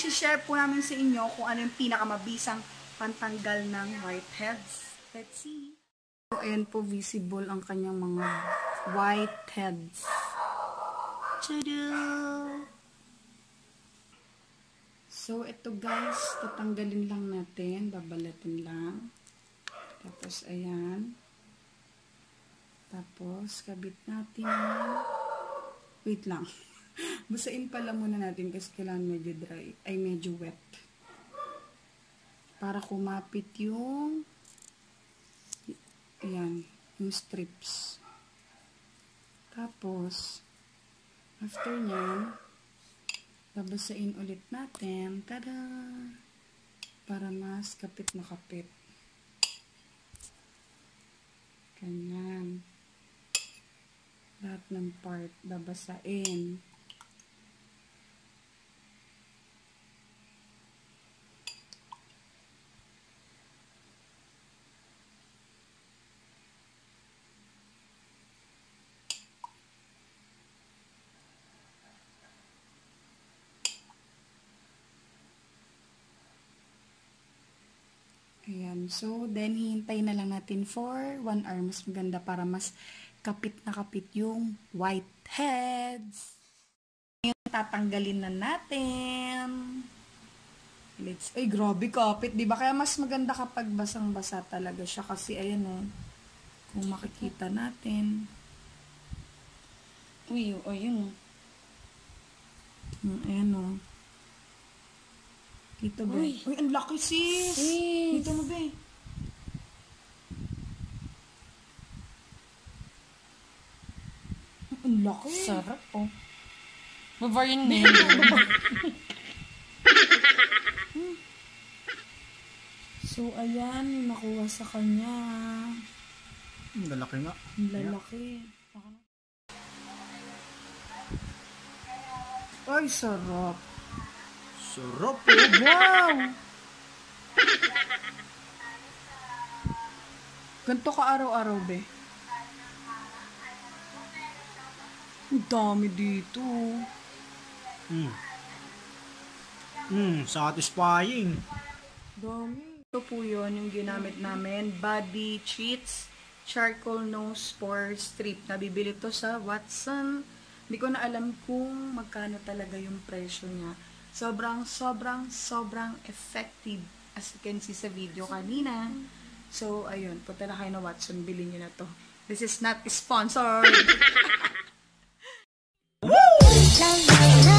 i-share po namin sa inyo kung ano yung pinakamabisang pantanggal ng whiteheads. Let's see. So, ayan po, visible ang kanyang mga whiteheads. Tada! So, ito guys, tatanggalin lang natin. Babalatin lang. Tapos, ayan. Tapos, kabit natin. Wait lang. Basain pala muna natin kasi kailangan medyo dry. Ay, medyo wet. Para kumapit yung ayan, yung strips. Tapos, after nyan, babasain ulit natin. Tada! Para mas kapit na kapit. Ganyan. Lahat ng part, babasain. Ayan. So, then, hihintay na lang natin for 1 hour. Mas maganda para mas kapit na kapit yung whiteheads. Ngayon, tatanggalin na natin. Ay, grabe kapit. Diba? Kaya mas maganda kapag basang-basa talaga siya. Kasi, ayan o. Kung makikita natin. Uy, o, yun o. Ayan o. Dito ba? Uy, ang laki sis! Dito mo ba? Ang laki. Sarap oh. Bavayan na yun. So, ayan, yung nakuha sa kanya. Ang lalaki nga. Ang lalaki. Ay, sarap. Sarap oh. Wow! Ganito ka araw-araw, be. Ang dami dito. Satisfying. Dami. Ito po yun, yung ginamit namin. Body Treats Charcoal Nose Pore Strip. Nabibili to sa Watson. Hindi ko na alam kung magkano talaga yung presyo niya. Sobrang effective as you can see sa video kanina. So, ayun. Punta na kayo na Watson. Bilhin nyo na to. This is not sponsored. Woo!